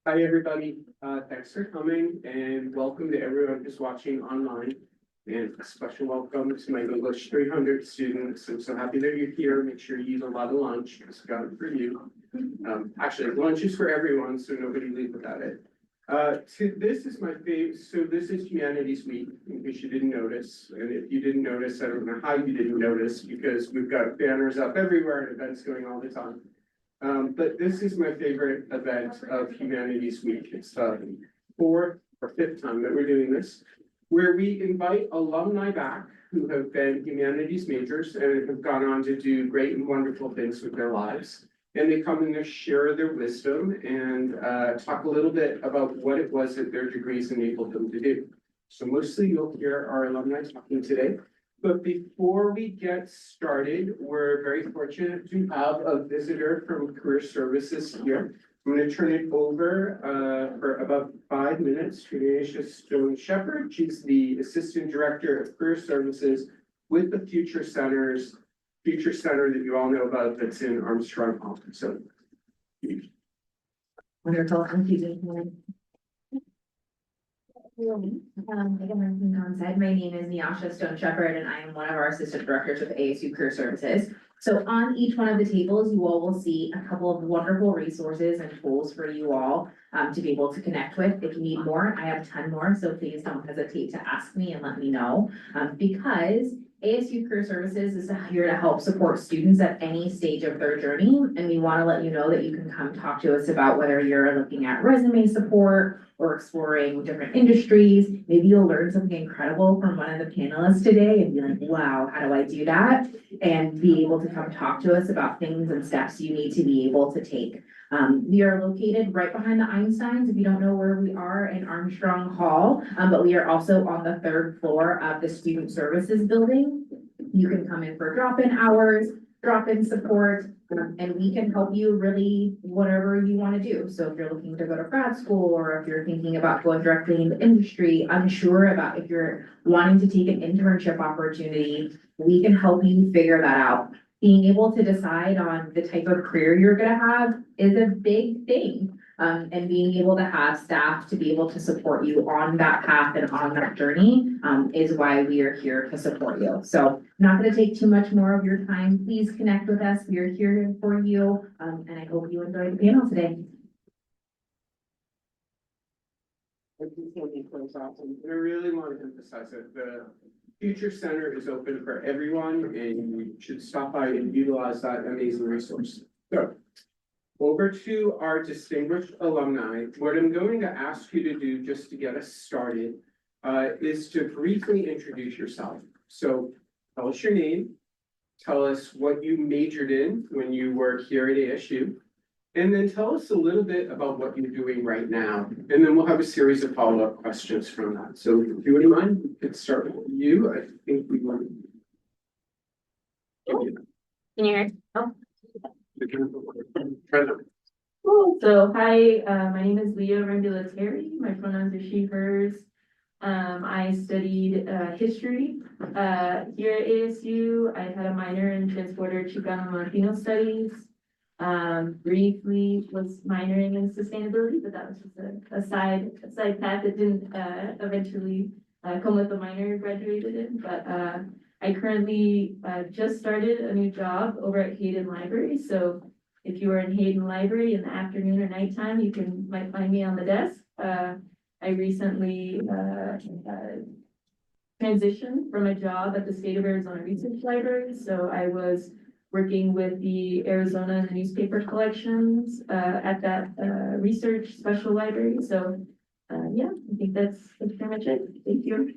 Hi, everybody. Thanks for coming and welcome to everyone who's watching online. And a special welcome to my English 300 students. I'm so happy that you're here. Make sure you eat a lot of lunch because I got it for you. Actually, lunch is for everyone, so nobody leave without it. This is my favorite. So this is Humanities Week, in case you didn't notice. And if you didn't notice, I don't know how you didn't notice because we've got banners up everywhere and events going all the time. But this is my favorite event of Humanities Week. It's the fourth or fifth time that we're doing this, where we invite alumni back who have been humanities majors and have gone on to do great and wonderful things with their lives. And they come and they share their wisdom and talk a little bit about what it was that their degrees enabled them to do. So mostly you'll hear our alumni talking today. But before we get started, we're very fortunate to have a visitor from Career Services here. I'm going to turn it over for about 5 minutes to Anisha Stone Shepherd. She's the Assistant Director of Career Services with the Future Center that you all know about that's in Armstrong Hall. So, wonderful. Thank you. Like I mentioned on side, my name is Nyasha Stone Shepherd, and I am one of our assistant directors with ASU Career Services. So on each one of the tables, you all will see a couple of wonderful resources and tools for you all to be able to connect with. If you need more, I have a ton more, so please don't hesitate to ask me and let me know. Because ASU Career Services is here to help support students at any stage of their journey, and we want to let you know that you can come talk to us about whether you're looking at resume support or exploring different industries. Maybe you'll learn something incredible from one of the panelists today and be like, wow, how do I do that? And be able to come talk to us about things and steps you need to be able to take. We are located right behind the Einsteins, if you don't know where we are, in Armstrong Hall, but we are also on the third floor of the Student Services Building. You can come in for drop-in hours, drop-in support, and we can help you really whatever you want to do. So if you're looking to go to grad school, or if you're thinking about going directly into industry, unsure about if you're wanting to take an internship opportunity, we can help you figure that out. Being able to decide on the type of career you're going to have is a big thing. And being able to have staff to be able to support you on that path and on that journey is why we are here to support you. So I'm not going to take too much more of your time. Please connect with us. We are here for you. And I hope you enjoy the panel today. I really want to emphasize that the Future Center is open for everyone and you should stop by and utilize that amazing resource. So, over to our distinguished alumni. What I'm going to ask you to do just to get us started is to briefly introduce yourself. So tell us your name, tell us what you majored in when you were here at ASU, and then tell us a little bit about what you're doing right now. And then we'll have a series of follow-up questions from that. So if you wouldn't mind, we could start with you. I think we want to. Can you hear? Oh. Present. Cool. So hi, my name is Leah Rendulateri. My pronouns are she, hers. I studied history here at ASU. I had a minor in Transborder Chicano Latino Studies. Briefly was minoring in sustainability, but that was just a side path that didn't eventually come with the minor graduated in. But I currently just started a new job over at Hayden Library. So if you are in Hayden Library in the afternoon or nighttime, you might find me on the desk. I recently transitioned from a job at the State of Arizona Research Library. So I was working with the Arizona newspaper collections at that research special library. So yeah, I think that's pretty much it. Thank you.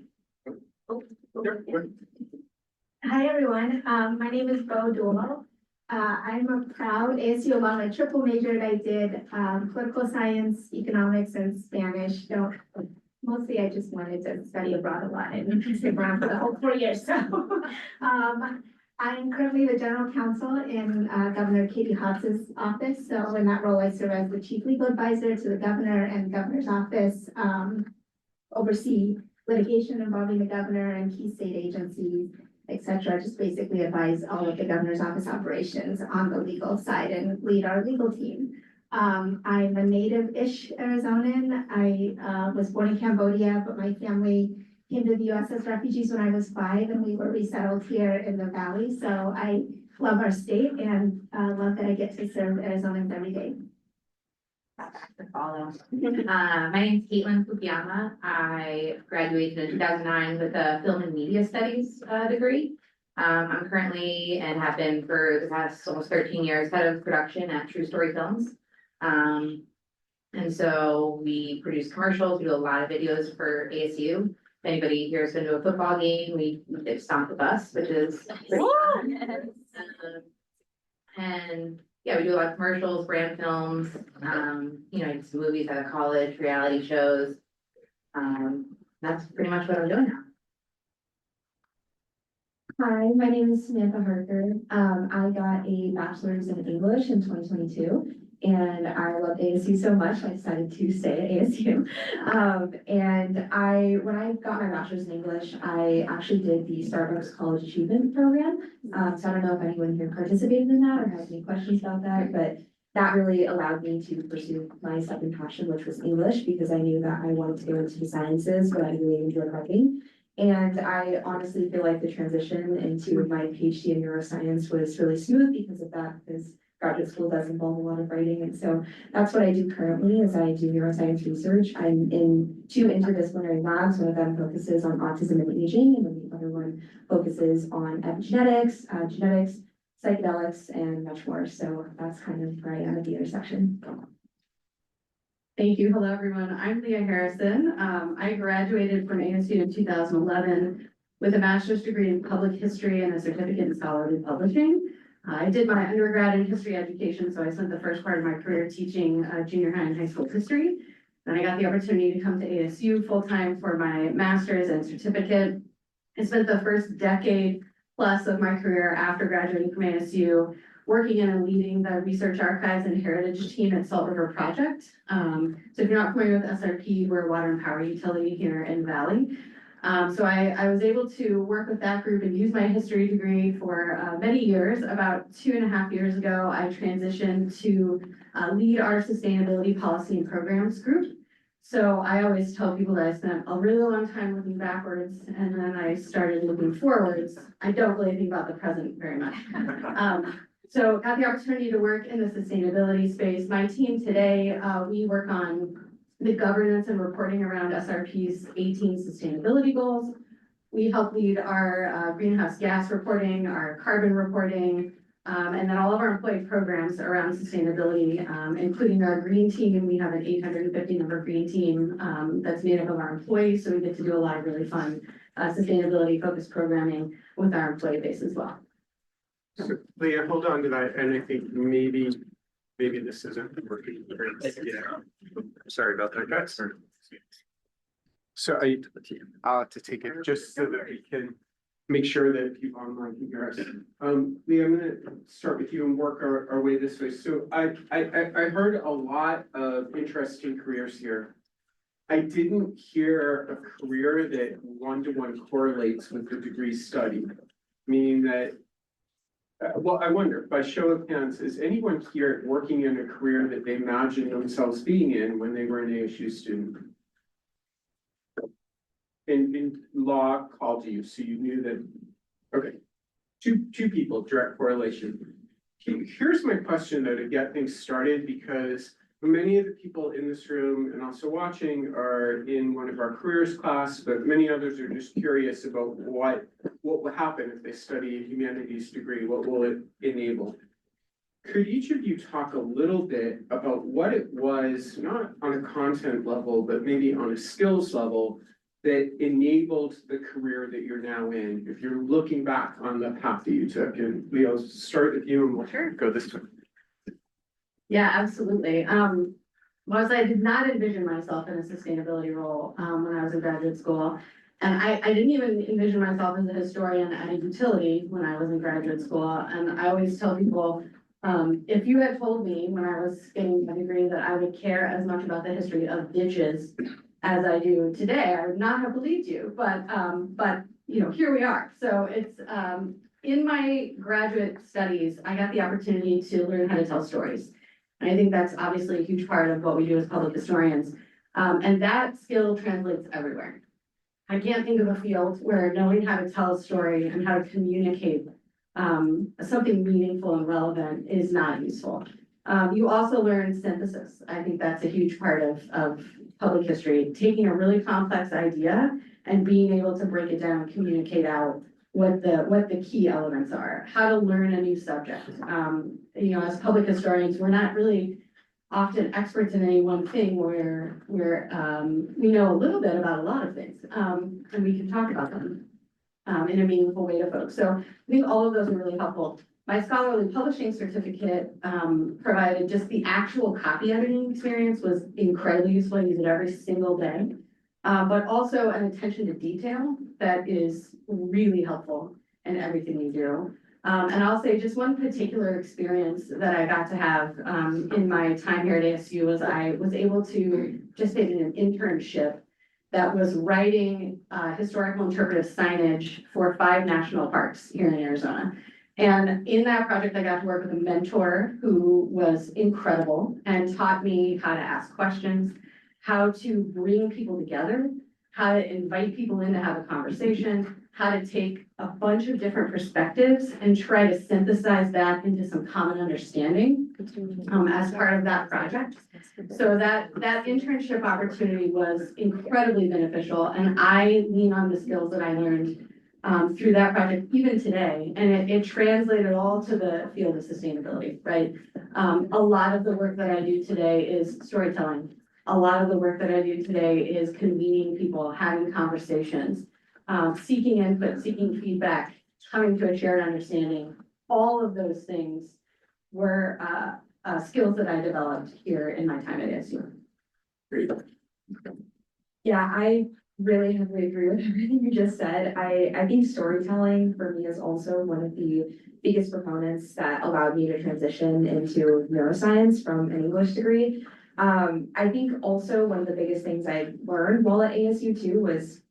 Hi, everyone. My name is Bo Duolo. I'm a proud ASU alum. I triple majored. I did political science, economics, and Spanish. So mostly I just wanted to study abroad a lot and stick around for the whole 4 years. So I'm currently the general counsel in Governor Katie Hobbs's office. So in that role, I serve as the chief legal advisor to the governor and governor's office, oversee litigation involving the governor and key state agencies, etc. Just basically advise all of the governor's office operations on the legal side and lead our legal team. I'm a native-ish Arizonan. I was born in Cambodia, but my family came to the US as refugees when I was 5, and we were resettled here in the valley. So I love our state and love that I get to serve Arizonans every day. To follow. My name's Caitlin Fukuyama. I graduated in 2009 with a film and media studies degree. I'm currently and have been for the past almost 13 years head of production at True Story Films. And so we produce commercials, we do a lot of videos for ASU. If anybody here has been to a football game, we did Stomp the Bus, which is pretty fun. And yeah, we do a lot of commercials, brand films, just movies out of college, reality shows. That's pretty much what I'm doing now. Hi, my name is Samantha Harker. I got a bachelor's in English in 2022, and I love ASU so much, I decided to stay at ASU. When I got my bachelor's in English, I actually did the Starbucks College Achievement Program. So I don't know if anyone here participated in that or has any questions about that, but that really allowed me to pursue my second passion, which was English, because I knew that I wanted to go into the sciences, but I really enjoyed writing. And I honestly feel like the transition into my PhD in neuroscience was really smooth because of that, because graduate school does involve a lot of writing. And so that's what I do currently is I do neuroscience research. I'm in 2 interdisciplinary labs. One of them focuses on autism and aging, and then the other one focuses on epigenetics, genetics, psychedelics, and much more. So that's kind of where I am at the intersection. Thank you. Hello, everyone. I'm Leah Harrison. I graduated from ASU in 2011 with a master's degree in public history and a certificate in scholarly publishing. I did my undergrad in history education, so I spent the first part of my career teaching junior high and high school history. Then I got the opportunity to come to ASU full-time for my master's and certificate. I spent the first decade plus of my career after graduating from ASU working in and leading the research archives and heritage team at Salt River Project. So if you're not familiar with SRP, we're a water and power utility here in the Valley. So I was able to work with that group and use my history degree for many years. About 2.5 years ago, I transitioned to lead our sustainability policy and programs group. So I always tell people that I spent a really long time looking backwards and then I started looking forwards. I don't really think about the present very much. So got the opportunity to work in the sustainability space. My team today, we work on the governance and reporting around SRP's 18 sustainability goals. We help lead our greenhouse gas reporting, our carbon reporting, and then all of our employee programs around sustainability, including our green team. We have an 850 member green team that's made up of our employees. So we get to do a lot of really fun sustainability focused programming with our employee base as well. So Leah, hold on to that, and I think maybe this isn't working. Yeah. Sorry about that, guys. So I'll have to take it just so that we can make sure that people online can hear us. Leah, I'm gonna start with you and work our way this way. So I heard a lot of interesting careers here. I didn't hear a career that one-to-one correlates with the degree studied, meaning that well, I wonder, by show of hands, is anyone here working in a career that they imagined themselves being in when they were an ASU student? In law called you, so you knew that, okay. Two people, direct correlation. Here's my question though, to get things started, because many of the people in this room and also watching are in one of our careers class, but many others are just curious about what will happen if they study a humanities degree, what will it enable? Could each of you talk a little bit about what it was, not on a content level, but maybe on a skills level, that enabled the career that you're now in, if you're looking back on the path that you took? And Leo, start with you and we'll go this way. Yeah, absolutely. I did not envision myself in a sustainability role when I was in graduate school. And I didn't even envision myself as a historian at a utility when I was in graduate school. And I always tell people, if you had told me when I was getting my degree that I would care as much about the history of ditches as I do today, I would not have believed you. But here we are. So it's in my graduate studies, I got the opportunity to learn how to tell stories. And I think that's obviously a huge part of what we do as public historians. And that skill translates everywhere. I can't think of a field where knowing how to tell a story and how to communicate something meaningful and relevant is not useful. You also learn synthesis. I think that's a huge part of public history, taking a really complex idea and being able to break it down, communicate out what the key elements are, how to learn a new subject. You know, as public historians, we're not really often experts in any one thing where we know a little bit about a lot of things, and we can talk about them in a meaningful way to folks. So I think all of those are really helpful. My scholarly publishing certificate provided just the actual copy editing experience was incredibly useful. I use it every single day, but also an attention to detail that is really helpful in everything we do. And I'll say just one particular experience that I got to have in my time here at ASU was I was able to participate in an internship that was writing historical interpretive signage for 5 national parks here in Arizona. And in that project, I got to work with a mentor who was incredible and taught me how to ask questions, how to bring people together, how to invite people in to have a conversation, how to take a bunch of different perspectives and try to synthesize that into some common understanding as part of that project. So that internship opportunity was incredibly beneficial, and I lean on the skills that I learned through that project even today, and it translated all to the field of sustainability, right? A lot of the work that I do today is storytelling. A lot of the work that I do today is convening people, having conversations, seeking input, seeking feedback, coming to a shared understanding. All of those things were skills that I developed here in my time at ASU. Great. Yeah, I really heavily agree with everything you just said. I think storytelling for me is also one of the biggest proponents that allowed me to transition into neuroscience from an English degree. I think also one of the biggest things I learned while at ASU too was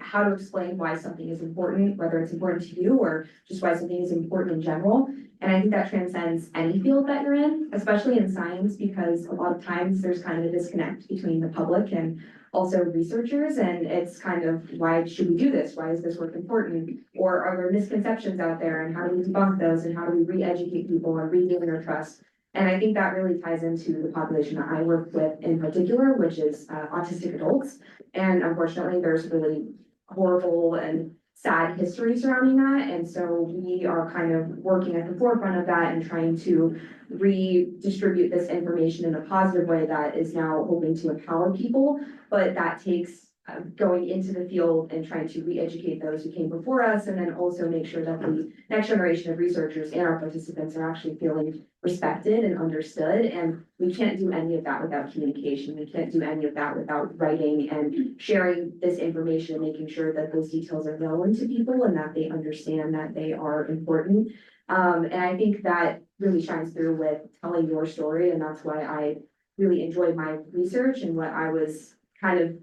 how to explain why something is important, whether it's important to you or just why something is important in general. And I think that transcends any field that you're in, especially in science, because a lot of times there's kind of a disconnect between the public and also researchers. And it's kind of, why should we do this? Why is this work important? Or are there misconceptions out there, and how do we debunk those? And how do we re-educate people and regain their trust? And I think that really ties into the population that I work with in particular, which is autistic adults. And unfortunately, there's really horrible and sad history surrounding that. And so we are kind of working at the forefront of that and trying to redistribute this information in a positive way that is now hoping to empower people. But that takes going into the field and trying to re-educate those who came before us, and then also make sure that the next generation of researchers and our participants are actually feeling respected and understood. And we can't do any of that without communication. We can't do any of that without writing and sharing this information, making sure that those details are known to people and that they understand that they are important. And I think that really shines through with telling your story, and that's why I really enjoyed my research. And what I was kind of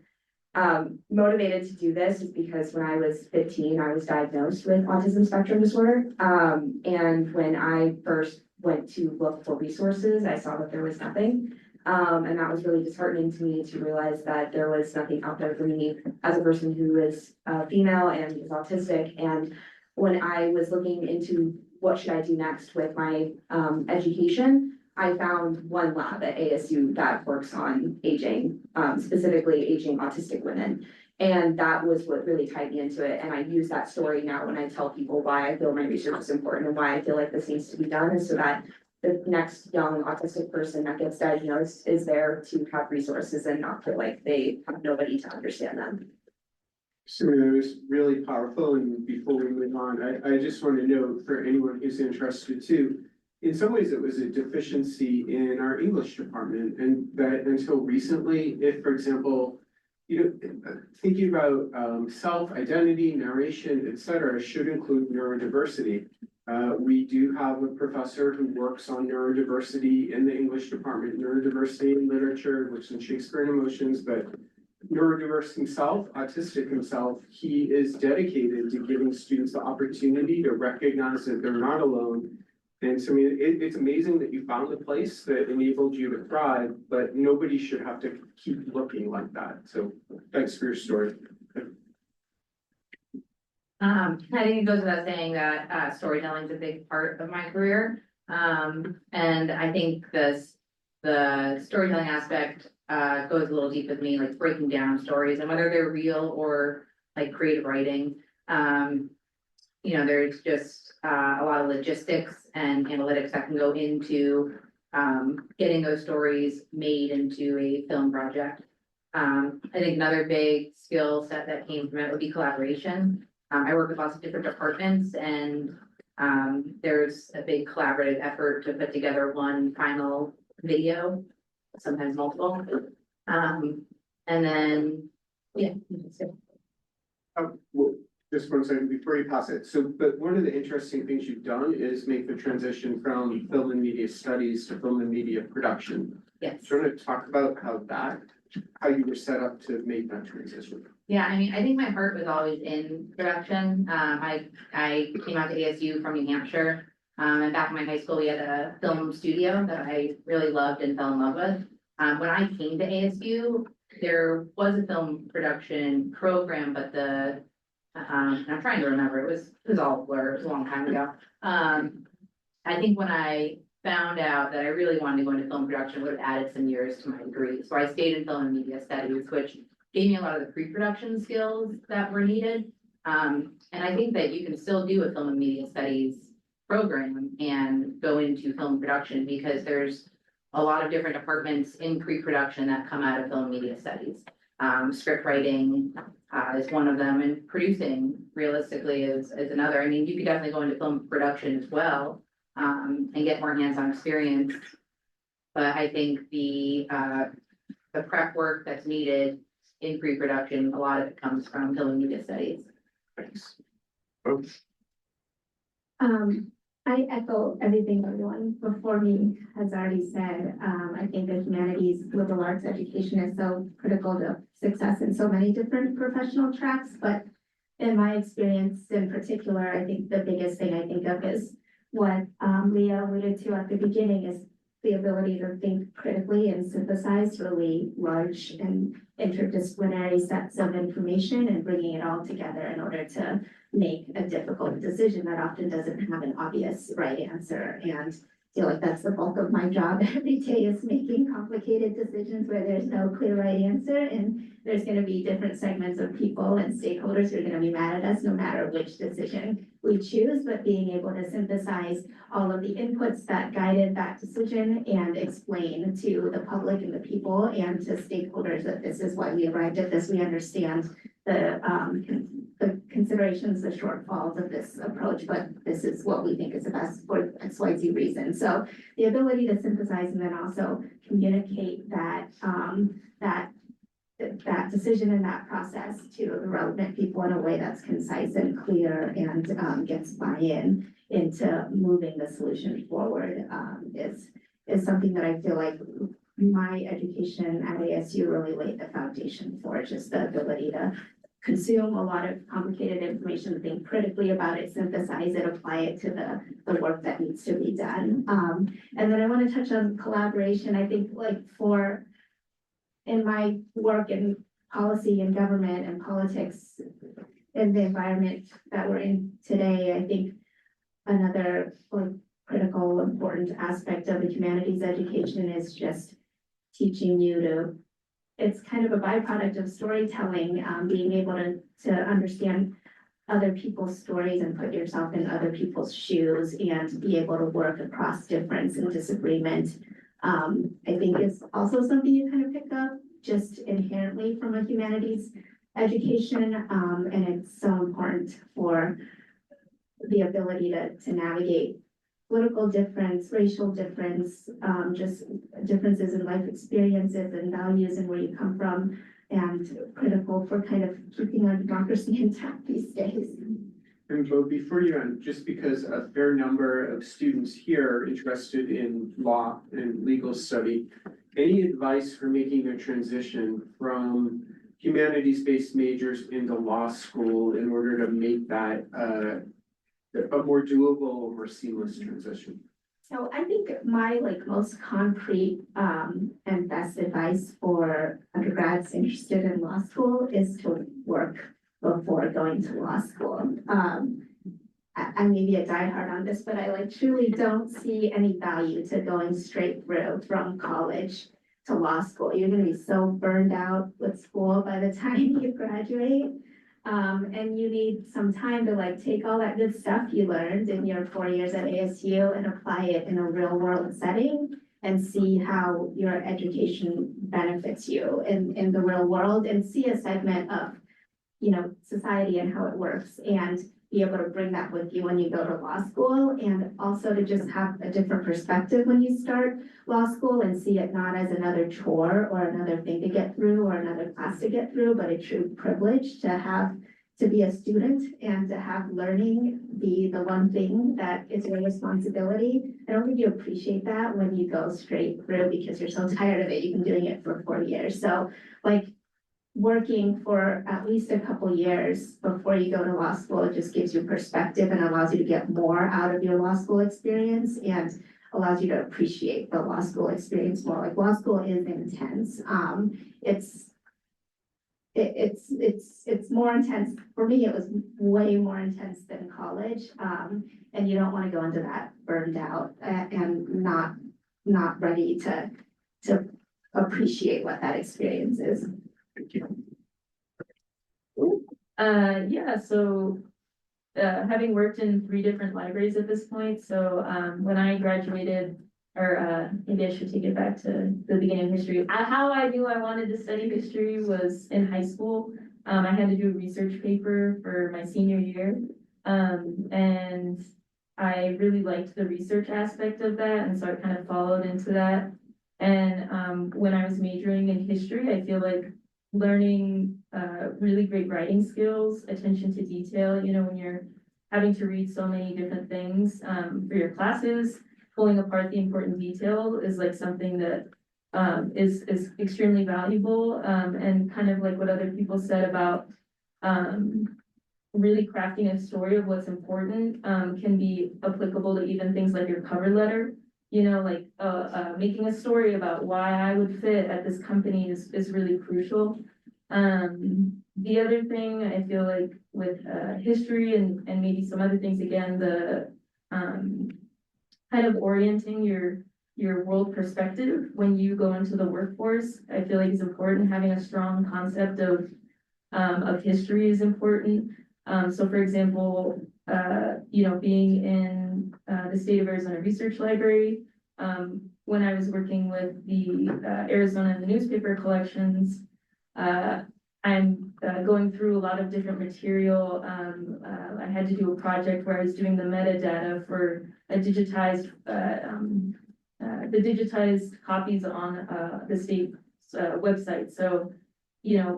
motivated to do this is because when I was 15, I was diagnosed with autism spectrum disorder. And when I first went to look for resources, I saw that there was nothing. And that was really disheartening to me to realize that there was nothing out there for me as a person who is female and is autistic. And when I was looking into what should I do next with my education, I found one lab at ASU that works on aging, specifically aging autistic women. And that was what really tied me into it. And I use that story now when I tell people why I feel my research is important and why I feel like this needs to be done, is so that the next young autistic person that gets diagnosed is there to have resources and not feel like they have nobody to understand them. So it was really powerful, and before we move on, I just want to note for anyone who's interested too, in some ways it was a deficiency in our English department, and that until recently, if, for example, thinking about self-identity, narration, etc., should include neurodiversity. We do have a professor who works on neurodiversity in the English department, neurodiversity in literature, which is Shakespeare and emotions, but neurodiverse himself, autistic himself, he is dedicated to giving students the opportunity to recognize that they're not alone, And so, I mean, it's amazing that you found the place that enabled you to thrive, but nobody should have to keep looking like that. So thanks for your story. I think it goes without saying that storytelling is a big part of my career. And I think the storytelling aspect goes a little deep with me, like breaking down stories and whether they're real or like creative writing. You know, there's just a lot of logistics and analytics that can go into getting those stories made into a film project. I think another big skill set that came from it would be collaboration. I work with lots of different departments and there's a big collaborative effort to put together one final video, sometimes multiple. And then, yeah. That's it. Well, just one second before you pass it. So, but one of the interesting things you've done is make the transition from film and media studies to film and media production. Yes. Do you want to talk about how you were set up to make that transition? Yeah, I mean, I think my heart was always in production. I came out to ASU from New Hampshire. And back in my high school, we had a film studio that I really loved and fell in love with. When I came to ASU, there was a film production program, but I'm trying to remember, it was all a blur, it was a long time ago. I think when I found out that I really wanted to go into film production, would have added some years to my degree. So I stayed in film and media studies, which gave me a lot of the pre-production skills that were needed. And I think that you can still do a film and media studies program and go into film production because there's a lot of different departments in pre-production that come out of film and media studies. Script writing is one of them, and producing realistically is another. I mean, you could definitely go into film production as well and get more hands-on experience. But I think the prep work that's needed in pre-production, a lot of it comes from film and media studies. Thanks. I echo everything everyone before me has already said. I think the humanities liberal arts education is so critical to success in so many different professional tracks, but in my experience in particular, I think the biggest thing I think of is what Leah alluded to at the beginning is the ability to think critically and synthesize really large and interdisciplinary sets of information and bringing it all together in order to make a difficult decision that often doesn't have an obvious right answer. And I feel like that's the bulk of my job every day is making complicated decisions where there's no clear right answer. And there's going to be different segments of people and stakeholders who are going to be mad at us no matter which decision we choose, but being able to synthesize all of the inputs that guided that decision and explain to the public and the people and to stakeholders that this is why we arrived at this. We understand the considerations, the shortfalls of this approach, but this is what we think is the best for XYZ reason. So the ability to synthesize and then also communicate that decision and that process to the relevant people in a way that's concise and clear and gets buy-in into moving the solution forward is something that I feel like my education at ASU really laid the foundation for, just the ability to consume a lot of complicated information, think critically about it, synthesize it, apply it to the work that needs to be done. And then I want to touch on collaboration. I think in my work in policy and government and politics in the environment that we're in today, I think another critical, important aspect of the humanities education is just teaching you it's kind of a byproduct of storytelling, being able to understand other people's stories and put yourself in other people's shoes and be able to work across difference and disagreement. I think is also something you kind of pick up just inherently from a humanities education, and it's so important for the ability to navigate political difference, racial difference, just differences in life experiences and values and where you come from, and critical for kind of keeping our democracy intact these days. And Bo, before you end, just because a fair number of students here are interested in law and legal study, any advice for making a transition from humanities-based majors into law school in order to make that a more doable, more seamless transition? So I think my most concrete and best advice for undergrads interested in law school is to work before going to law school. I may be a diehard on this, but I truly don't see any value to going straight through from college to law school. You're gonna be so burned out with school by the time you graduate. And you need some time to take all that good stuff you learned in your 4 years at ASU and apply it in a real world setting and see how your education benefits you in the real world and see a segment of, society and how it works and be able to bring that with you when you go to law school and also to just have a different perspective when you start law school and see it not as another chore or another thing to get through or another class to get through, but a true privilege to be a student and to have learning be the one thing that is your responsibility. I don't think you appreciate that when you go straight through because you're so tired of it. You've been doing it for 4 years. So working for at least a couple years before you go to law school, it just gives you perspective and allows you to get more out of your law school experience and allows you to appreciate the law school experience more. Law school is intense. It's more intense. For me, it was way more intense than college. And you don't want to go into that burned out and not ready to appreciate what that experience is. Thank you. Having worked in 3 different libraries at this point, so when I graduated, or maybe I should take it back to the beginning of history. How I knew I wanted to study history was in high school. I had to do a research paper for my senior year. And I really liked the research aspect of that, and so I kind of followed into that. And when I was majoring in history, I feel like learning really great writing skills, attention to detail, when you're having to read so many different things for your classes, pulling apart the important detail is something that is extremely valuable, and kind of like what other people said about really crafting a story of what's important can be applicable to even things like your cover letter. Making a story about why I would fit at this company is really crucial. The other thing I feel like with history and maybe some other things, again, the kind of orienting your world perspective when you go into the workforce, I feel like is important. Having a strong concept of history is important. So for example, being in the state of Arizona Research Library, when I was working with the Arizona and the newspaper collections, I'm going through a lot of different material. I had to do a project where I was doing the metadata for a digitized, the digitized copies on the state's website. So,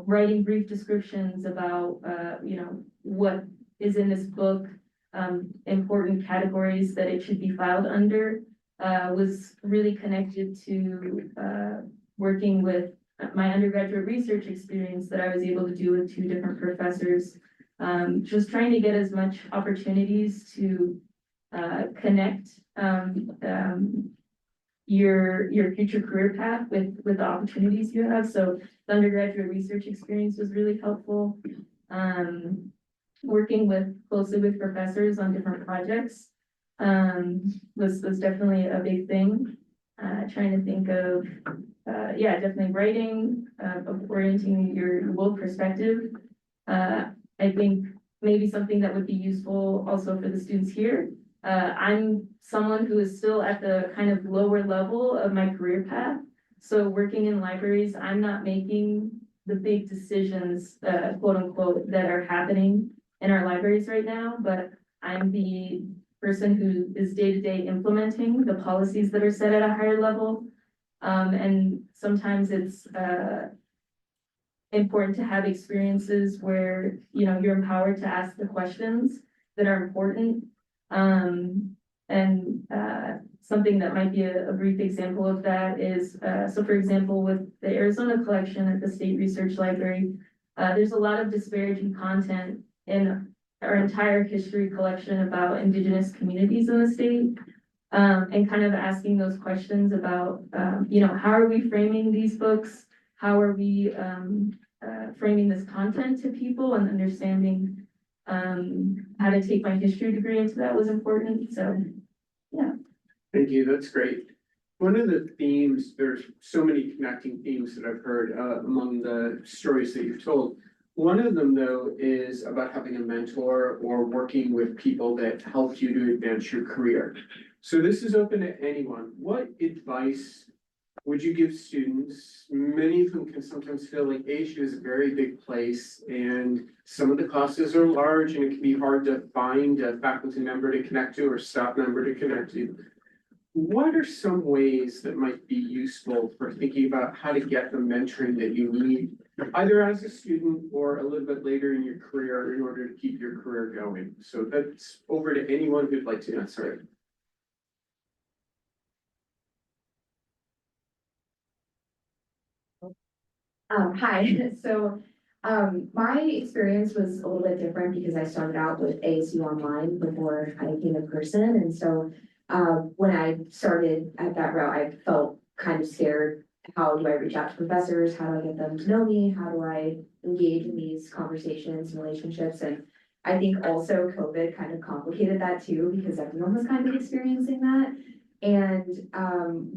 writing brief descriptions about, what is in this book, important categories that it should be filed under, was really connected to working with my undergraduate research experience that I was able to do with 2 different professors, just trying to get as much opportunities to connect your future career path with the opportunities you have. So the undergraduate research experience was really helpful. Working closely with professors on different projects was definitely a big thing. Trying to think of definitely writing, orienting your world perspective. I think maybe something that would be useful also for the students here. I'm someone who is still at the kind of lower level of my career path. So working in libraries, I'm not making the big decisions, quote unquote, that are happening in our libraries right now, but I'm the person who is day-to-day implementing the policies that are set at a higher level. And sometimes it's important to have experiences where, you're empowered to ask the questions that are important. Something that might be a brief example of that is, so for example, with the Arizona collection at the State Research Library, there's a lot of disparaging content in our entire history collection about Indigenous communities in the state. And kind of asking those questions about, how are we framing these books? How are we, framing this content to people and understanding, how to take my history degree into that was important, so. Thank you, that's great. One of the themes, there's so many connecting themes that I've heard among the stories that you've told. One of them, though, is about having a mentor or working with people that helped you to advance your career. So this is open to anyone. What advice would you give students? Many of them can sometimes feel like ASU is a very big place and some of the classes are large and it can be hard to find a faculty member to connect to or staff member to connect to. What are some ways that might be useful for thinking about how to get the mentoring that you need, either as a student or a little bit later in your career in order to keep your career going? So that's over to anyone who'd like to answer it. Hi, so, my experience was a little bit different because I started out with ASU Online before I became a person, and so, when I started at that route, I felt kind of scared. How do I reach out to professors? How do I get them to know me? How do I engage in these conversations and relationships? And I think also COVID kind of complicated that too, because everyone was kind of experiencing that. And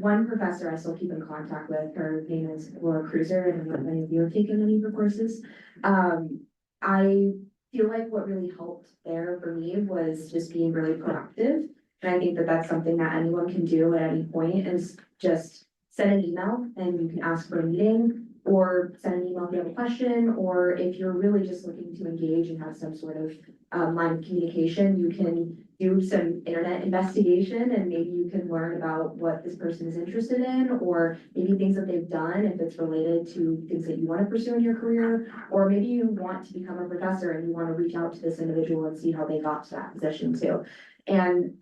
one professor I still keep in contact with, her name is Laura Cruiser, and I don't know if any of you have taken any of her courses. I feel like what really helped there for me was just being really proactive. And I think that that's something that anyone can do at any point, is just send an email and you can ask for a meeting, or send an email if you have a question, or if you're really just looking to engage and have some sort of line of communication, you can do some internet investigation and maybe you can learn about what this person is interested in, or maybe things that they've done if it's related to things that you want to pursue in your career, or maybe you want to become a professor and you want to reach out to this individual and see how they got to that position too. And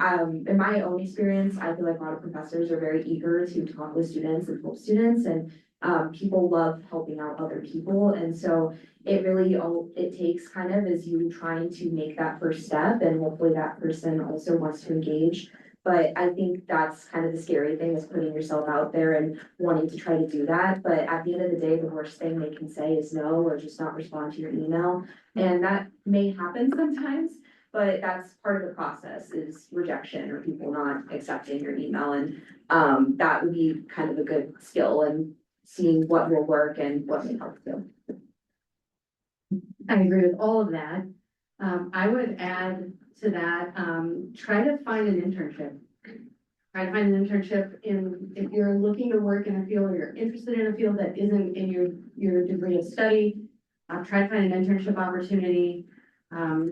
in my own experience, I feel like a lot of professors are very eager to talk with students and help students, and people love helping out other people. And so it really all it takes kind of is you trying to make that first step, and hopefully that person also wants to engage. But I think that's kind of the scary thing, is putting yourself out there and wanting to try to do that. But at the end of the day, the worst thing they can say is no, or just not respond to your email. And that may happen sometimes, but that's part of the process, is rejection or people not accepting your email. And that would be kind of a good skill, and seeing what will work and what may help you. I agree with all of that. I would add to that, try to find an internship. Try to find an internship if you're looking to work in a field, or you're interested in a field that isn't in your degree of study, try to find an internship opportunity.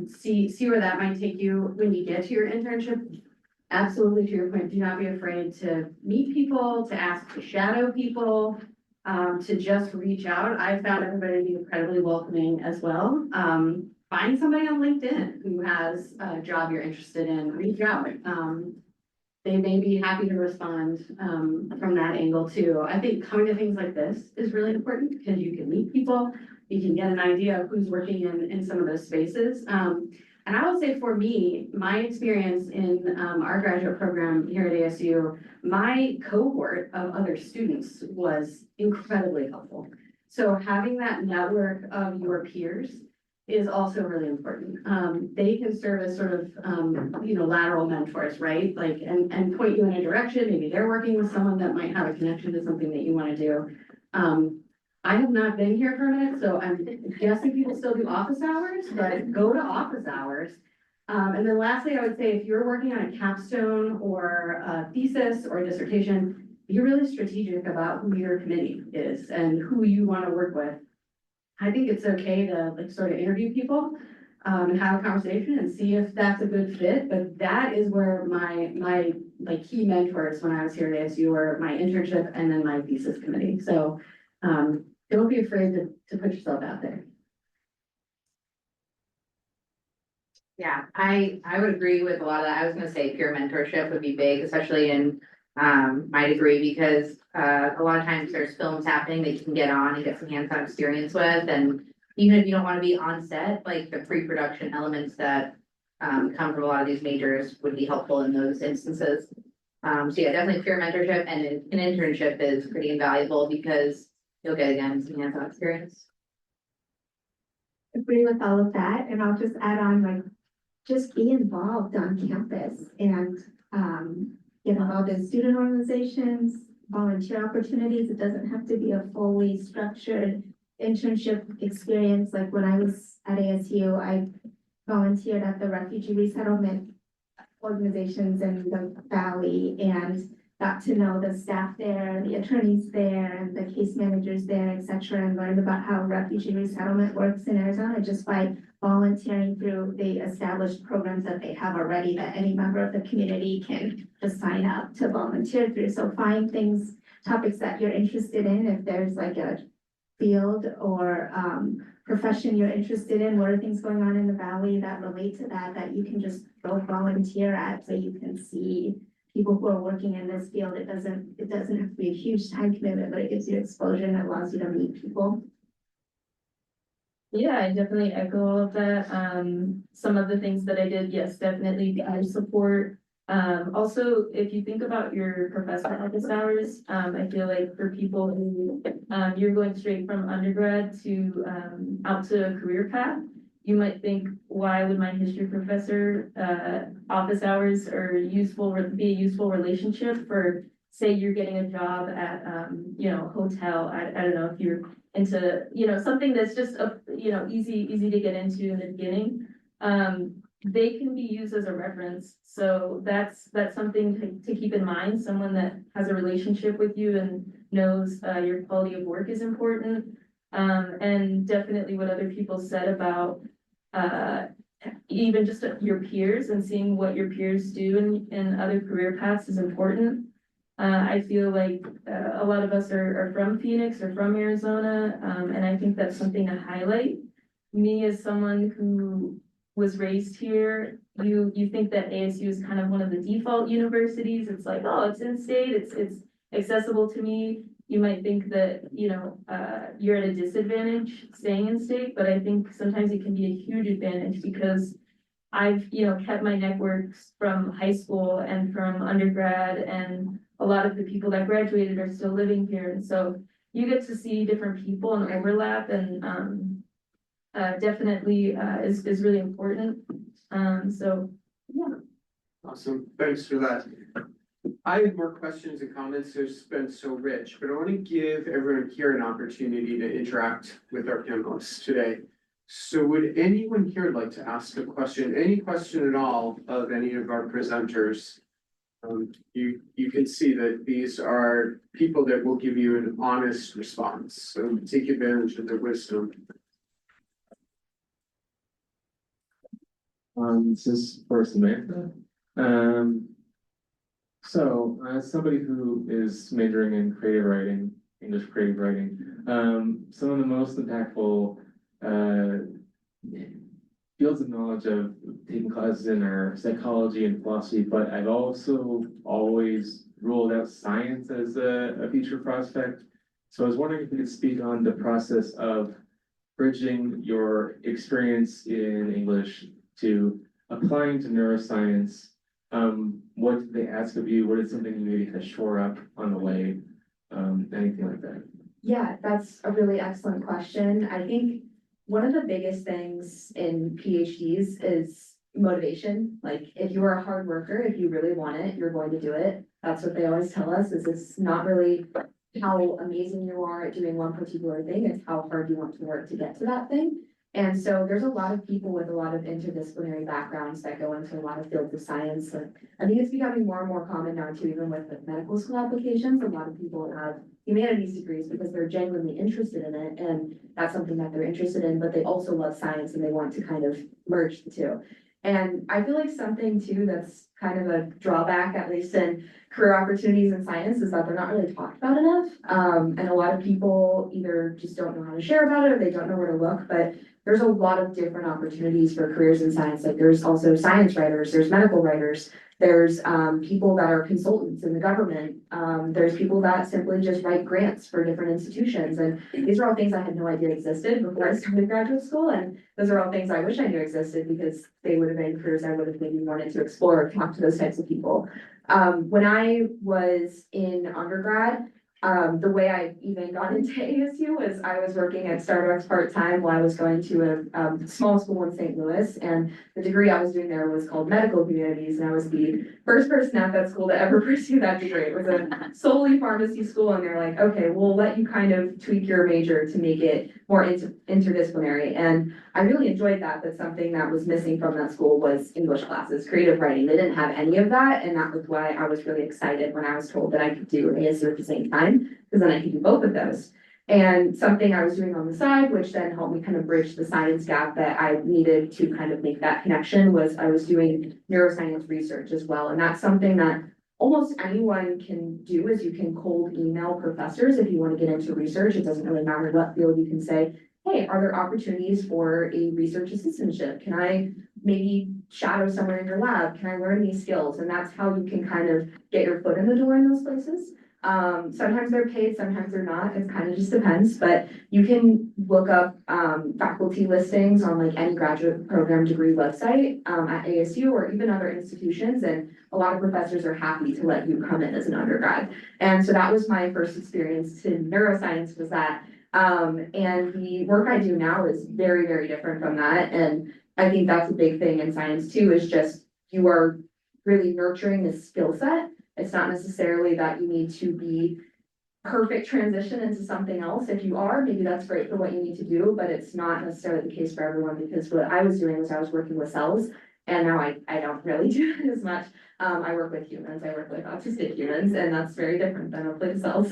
See where that might take you when you get to your internship. Absolutely, to your point, do not be afraid to meet people, to ask to shadow people, to just reach out. I found everybody to be incredibly welcoming as well. Find somebody on LinkedIn who has a job you're interested in, reach out. They may be happy to respond from that angle too. I think coming to things like this is really important, because you can meet people, you can get an idea of who's working in some of those spaces. And I would say for me, my experience in our graduate program here at ASU, my cohort of other students was incredibly helpful. So having that network of your peers is also really important. They can serve as sort of, lateral mentors, right? Like, and point you in a direction. Maybe they're working with someone that might have a connection to something that you want to do. I have not been here for a minute, so I'm guessing people still do office hours, but go to office hours. And then lastly, I would say if you're working on a capstone or a thesis or a dissertation, be really strategic about who your committee is and who you want to work with. I think it's okay to sort of interview people and have a conversation and see if that's a good fit. But that is where my key mentors when I was here at ASU were my internship and then my thesis committee. So don't be afraid to put yourself out there. Yeah, I would agree with a lot of that. I was gonna say peer mentorship would be big, especially in my degree, because a lot of times there's films happening that you can get on and get some hands-on experience with. And even if you don't want to be on set, like the pre-production elements that come from a lot of these majors would be helpful in those instances. So yeah, definitely peer mentorship and an internship is pretty invaluable because you'll get again some hands-on experience. Agree with all of that, and I'll just add on, like, just be involved on campus and, get involved in student organizations, volunteer opportunities. It doesn't have to be a fully structured internship experience. Like when I was at ASU, I volunteered at the refugee resettlement organizations in the valley and got to know the staff there, the attorneys there, and the case managers there, et cetera, and learned about how refugee resettlement works in Arizona just by volunteering through the established programs that they have already that any member of the community can just sign up to volunteer through. So find things, topics that you're interested in. If there's like a field or profession you're interested in, what are things going on in the valley that relate to that, that you can just go volunteer at so you can see people who are working in this field. It doesn't have to be a huge time commitment, but it gives you exposure and it allows you to meet people. Yeah, I definitely echo all of that. Some of the things that I did, yes, definitely peer support. Also, if you think about your professional office hours, I feel like for people who, you're going straight from undergrad to, out to a career path, you might think, why would my history professor, office hours are useful, be a useful relationship for, say you're getting a job at, hotel, I don't know if you're into, something that's just easy to get into in the beginning. They can be used as a reference. So that's something to keep in mind. Someone that has a relationship with you and knows your quality of work is important. And definitely what other people said about even just your peers and seeing what your peers do in other career paths is important. I feel like a lot of us are from Phoenix or from Arizona, and I think that's something to highlight. Me as someone who was raised here, you think that ASU is kind of one of the default universities. It's like, oh, it's in state, it's accessible to me. You might think that, you're at a disadvantage staying in state, but I think sometimes it can be a huge advantage because I've, kept my networks from high school and from undergrad, and a lot of the people that graduated are still living here. And so you get to see different people and overlap, and definitely is really important. So yeah. Awesome, thanks for that. I have more questions and comments. It's been so rich, but I want to give everyone here an opportunity to interact with our panelists today. So would anyone here like to ask a question, any question at all of any of our presenters? You can see that these are people that will give you an honest response, so take advantage of their wisdom. This is for Samantha. So as somebody who is majoring in creative writing, English creative writing, some of the most impactful fields of knowledge of taking classes in are psychology and philosophy, but I've also always ruled out science as a future prospect. So I was wondering if you could speak on the process of bridging your experience in English to applying to neuroscience. What did they ask of you? What is something you maybe had to shore up on the way? Anything like that? Yeah, that's a really excellent question. I think one of the biggest things in PhDs is motivation. Like if you are a hard worker, if you really want it, you're going to do it. That's what they always tell us, is it's not really how amazing you are at doing one particular thing, it's how hard you want to work to get to that thing. And so there's a lot of people with a lot of interdisciplinary backgrounds that go into a lot of fields of science. And I think it's becoming more and more common now too, even with medical school applications. A lot of people have humanities degrees because they're genuinely interested in it, and that's something that they're interested in, but they also love science and they want to kind of merge the two. And I feel like something too that's kind of a drawback, at least in career opportunities in science, is that they're not really talked about enough. And a lot of people either just don't know how to share about it or they don't know where to look, but there's a lot of different opportunities for careers in science. Like there's also science writers, there's medical writers, there's people that are consultants in the government. There's people that simply just write grants for different institutions. And these are all things I had no idea existed before I started graduate school. And those are all things I wish I knew existed because they would have been careers I would have maybe wanted to explore, talk talk to those types of people. When I was in undergrad, the way I even got into ASU was I was working at Starbucks part-time while I was going to a small school in St. Louis, and the degree I was doing there was called Medical Humanities, and I was the first person at that school to ever pursue that degree. It was a solely pharmacy school, and they're like, okay, we'll let you kind of tweak your major to make it more interdisciplinary, and I really enjoyed that, but something that was missing from that school was English classes, creative writing. They didn't have any of that, and that was why I was really excited when I was told that I could do ASU at the same time, because then I could do both of those. And something I was doing on the side, which then helped me kind of bridge the science gap that I needed to kind of make that connection, was I was doing neuroscience research as well. And that's something that almost anyone can do, is you can cold email professors if you want to get into research. It doesn't really matter what field. You can say, hey, are there opportunities for a research assistantship? Can I maybe shadow somewhere in your lab? Can I learn these skills? And that's how you can kind of get your foot in the door in those places. Sometimes they're paid, sometimes they're not. It kind of just depends, but you can look up faculty listings on like any graduate program degree website at ASU or even other institutions, and a lot of professors are happy to let you come in as an undergrad. And so that was my first experience in neuroscience, was that. And the work I do now is very, very different from that. And I think that's a big thing in science too, is just you are really nurturing this skill set. It's not necessarily that you need to be perfect transition into something else. If you are, maybe that's great for what you need to do, but it's not necessarily the case for everyone, because what I was doing was I was working with cells, and now I don't really do it as much. I work with humans, I work with autistic humans, and that's very different than with cells.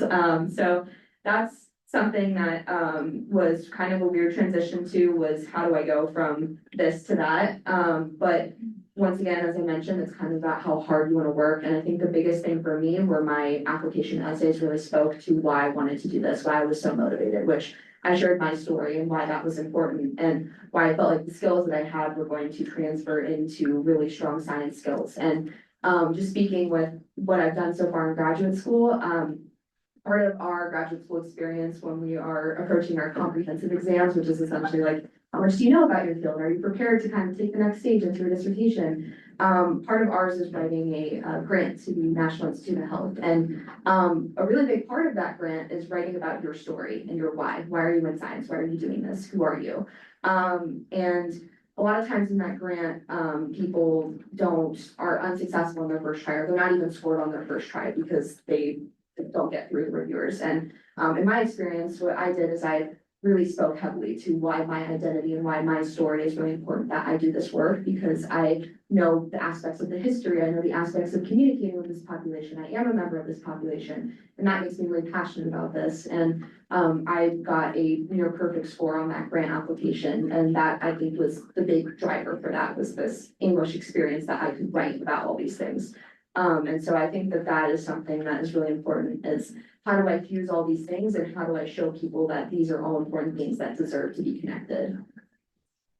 So that's something that was kind of a weird transition to, was how do I go from this to that? But once again, as I mentioned, it's kind of about how hard you want to work. And I think the biggest thing for me were my application essays really spoke to why I wanted to do this, why I was so motivated, which I shared my story and why that was important, and why I felt like the skills that I had were going to transfer into really strong science skills. And just speaking with what I've done so far in graduate school, part of our graduate school experience when we are approaching our comprehensive exams, which is essentially like, how much do you know about your field? Are you prepared to kind of take the next stage into your dissertation? Part of ours is writing a grant to the National Institute of Health. And a really big part of that grant is writing about your story and your why. Why are you in science? Why are you doing this? Who are you? And a lot of times in that grant, people are unsuccessful in their first try, or they're not even scored on their first try because they don't get through the reviewers. And in my experience, what I did is I really spoke heavily to why my identity and why my story is really important, that I do this work, because I know the aspects of the history, I know the aspects of communicating with this population, I am a member of this population, and that makes me really passionate about this. And I got a near perfect score on that grant application, and that I think was the big driver for that, was this English experience that I could write about all these things. And so I think that that is something that is really important, is how do I fuse all these things, and how do I show people that these are all important things that deserve to be connected?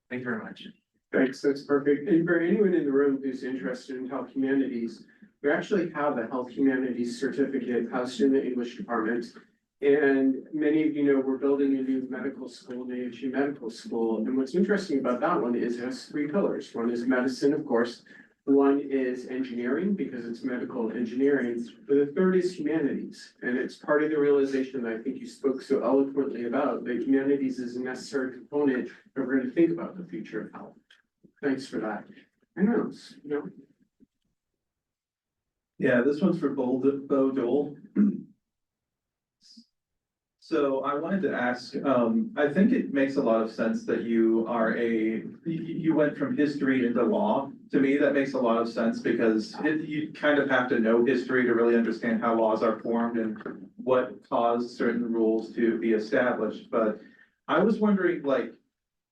Thank you very much. Thanks, that's perfect. And for anyone in the room who's interested in health humanities, we actually have a health humanities certificate housed in the English department. And many of you know, we're building a new medical school, an AHU medical school. And what's interesting about that one is it has 3 pillars. One is medicine, of course. One is engineering, because it's medical engineering, but the third is humanities. And it's part of the realization that I think you spoke so eloquently about, that humanities is a necessary component if we're going to think about the future of health. Thanks for that. Anyone else? No? Yeah, this one's for Bo Dole. So I wanted to ask, I think it makes a lot of sense that you went from history into law. To me, that makes a lot of sense, because you kind of have to know history to really understand how laws are formed and what caused certain rules to be established. But I was wondering, like,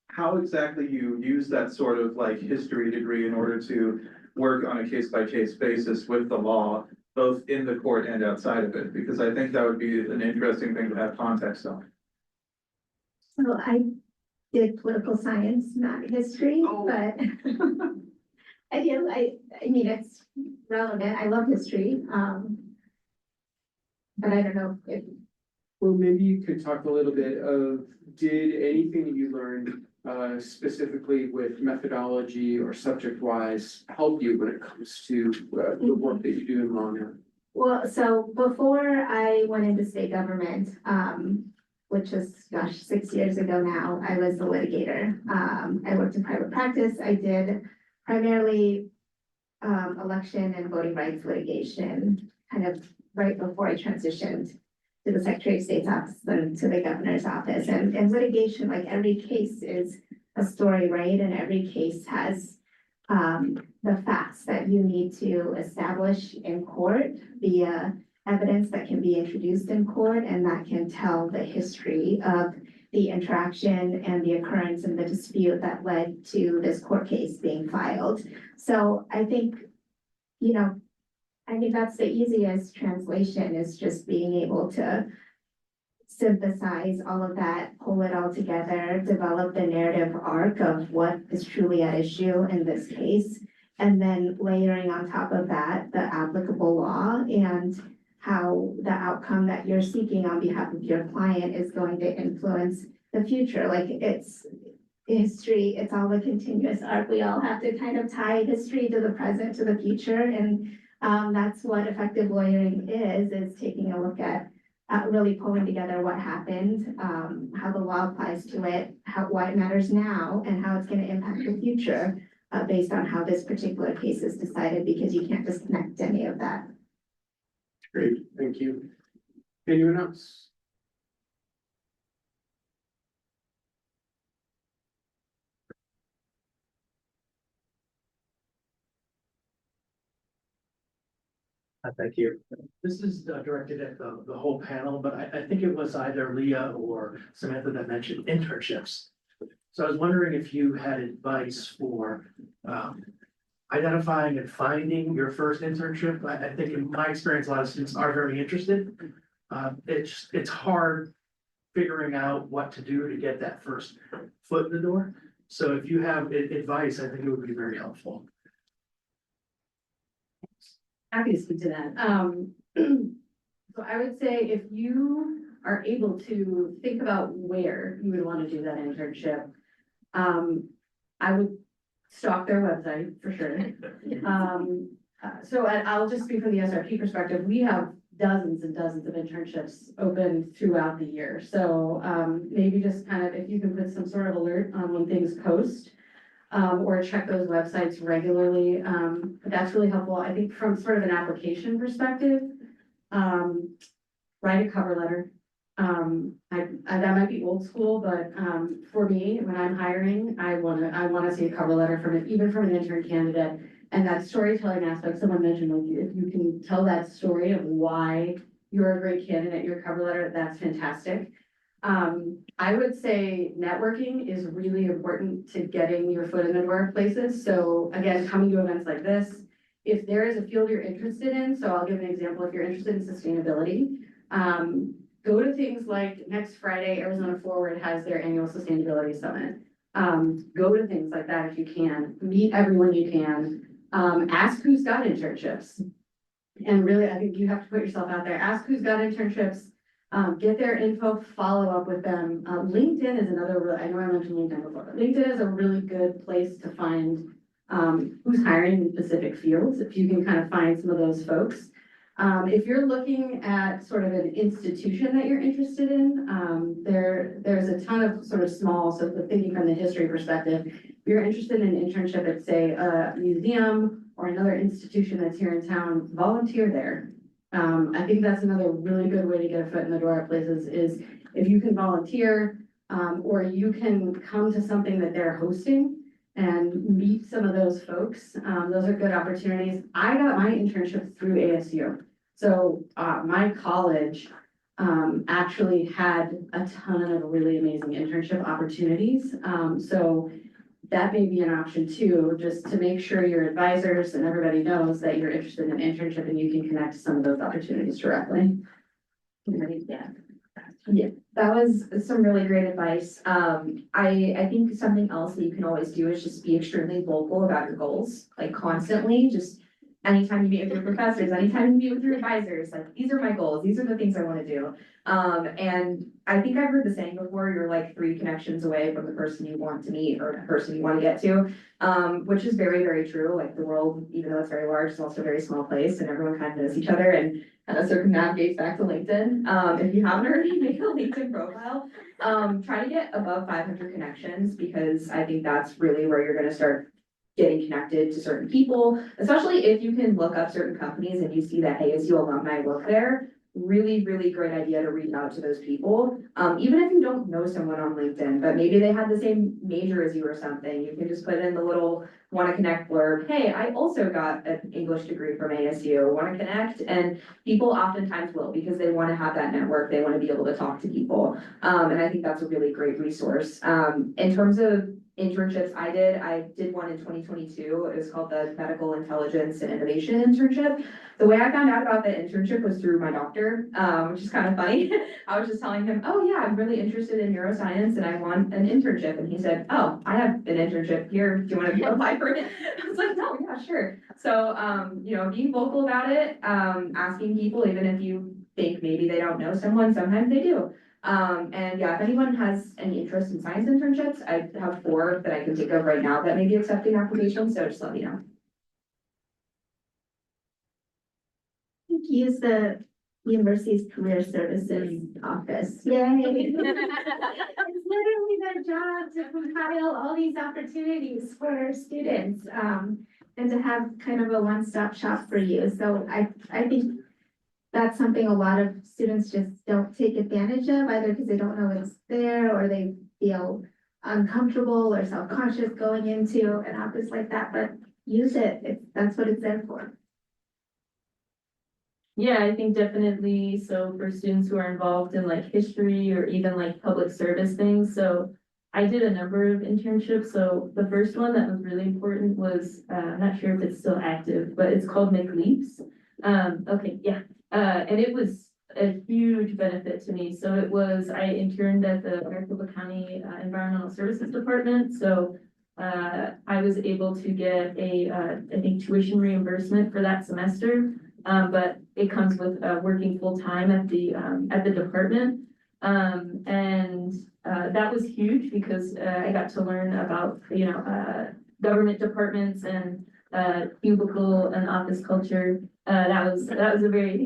how exactly you use that sort of like history degree in order to work on a case-by-case basis with the law, both in the court and outside of it, because I think that would be an interesting thing to have context on. So I did political science, not history, but I mean, it's relevant. I love history. But I don't know if Well, maybe you could talk a little bit of, did anything that you learned specifically with methodology or subject-wise help you when it comes to the work that you do in law now? Well, so before I went into state government, which was, gosh, 6 years ago now, I was a litigator. I worked in private practice. I did primarily election and voting rights litigation, kind of right before I transitioned to the Secretary of State's office and to the governor's office. And litigation, like every case is a story, right? And every case has the facts that you need to establish in court via evidence that can be introduced in court, and that can tell the history of the interaction and the occurrence and the dispute that led to this court case being filed. So I think, you know, I think that's the easiest translation, is just being able to synthesize all of that, pull it all together, develop the narrative arc of what is truly at issue in this case, and then layering on top of that, the applicable law and how the outcome that you're seeking on behalf of your client is going to influence the future. Like, it's history, it's all a continuous arc. We all have to kind of tie history to the present, to the future, and that's what effective lawyering is taking a look at really pulling together what happened, how the law applies to it, why it matters now, and how it's going to impact the future based on how this particular case is decided, because you can't disconnect any of that. Great, thank you. Anyone else? Thank you. This is directed at the whole panel, but I think it was either Leah or Samantha that mentioned internships. So I was wondering if you had advice for identifying and finding your first internship. I think in my experience, a lot of students are very interested. It's hard figuring out what to do to get that first foot in the door. So if you have advice, I think it would be very helpful. Happy to speak to that. So I would say if you are able to think about where you would want to do that internship, I would stalk their website for sure. So I'll just speak from the SRP perspective. We have dozens and dozens of internships open throughout the year. So maybe just kind of, if you can put some sort of alert on when things post, or check those websites regularly. That's really helpful. I think from sort of an application perspective, write a cover letter. That might be old school, but for me, when I'm hiring, I wanna see a cover letter even from an intern candidate. And that storytelling aspect, someone mentioned, like, if you can tell that story of why you're a great candidate, your cover letter, that's fantastic. I would say networking is really important to getting your foot in the door places. So again, coming to events like this, if there is a field you're interested in, so I'll give an example. If you're interested in sustainability, go to things like next Friday, Arizona Forward has their annual sustainability summit. Go to things like that if you can. Meet everyone you can. Ask who's got internships. And really, I think you have to put yourself out there. Ask who's got internships. Get their info, follow up with them. LinkedIn is another, I know I mentioned LinkedIn before, but LinkedIn is a really good place to find who's hiring in specific fields, if you can kind of find some of those folks. If you're looking at sort of an institution that you're interested in, there's a ton of sort of small, so thinking from the history perspective, if you're interested in an internship at, say, a museum or another institution that's here in town, volunteer there. I think that's another really good way to get a foot in the door at places, is if you can volunteer, or you can come to something that they're hosting and meet some of those folks. Those are good opportunities. I got my internship through ASU. So my college actually had a ton of really amazing internship opportunities. So that may be an option too, just to make sure your advisors and everybody knows that you're interested in an internship and you can connect to some of those opportunities directly. Yeah, that was some really great advice. I think something else that you can always do is just be extremely vocal about your goals, like constantly, just anytime you meet with your professors, anytime you meet with your advisors, like, these are my goals, these are the things I wanna do. And I think I've heard the saying before, you're like 3 connections away from the person you want to meet or the person you wanna get to. Which is very, very true, like the world, even though it's very large, is also a very small place and everyone kind of knows each other and kind of circumnavigates back to LinkedIn. If you haven't already, make a LinkedIn profile. Try to get above 500 connections because I think that's really where you're gonna start getting connected to certain people, especially if you can look up certain companies and you see that ASU alumni work there. Really, really great idea to reach out to those people. Even if you don't know someone on LinkedIn, but maybe they had the same major as you or something, you can just put in the little wanna connect blurb. Hey, I also got an English degree from ASU, wanna connect? And people oftentimes will because they wanna have that network, they wanna be able to talk to people. And I think that's a really great resource. In terms of internships I did one in 2022. It was called the Medical Intelligence and Innovation Internship. The way I found out about the internship was through my doctor, which is kind of funny. I was just telling him, oh yeah, I'm really interested in neuroscience and I want an internship. And he said, oh, I have an internship here. Do you want to apply for it? I was like, no, yeah, sure. So, being vocal about it, asking people, even if you think maybe they don't know someone, sometimes they do. And yeah, if anyone has any interest in science internships, I have 4 that I can think of right now that may be accepting applications, so just let me know. Use the university's career services office. Yay. It's literally their job to compile all these opportunities for students, and to have kind of a one-stop shop for you. So I think that's something a lot of students just don't take advantage of, either because they don't know it's there or they feel uncomfortable or self-conscious going into an office like that, but use it. That's what it's there for. Yeah, I think definitely, so for students who are involved in like history or even like public service things, so I did a number of internships, so the first one that was really important was, I'm not sure if it's still active, but it's called McLeaps. Okay, yeah, and it was a huge benefit to me, so I interned at the Maricopa County Environmental Services Department, so I was able to get I think tuition reimbursement for that semester. But it comes with working full-time at the department. That was huge because I got to learn about, government departments and cubicle and office culture. That was a very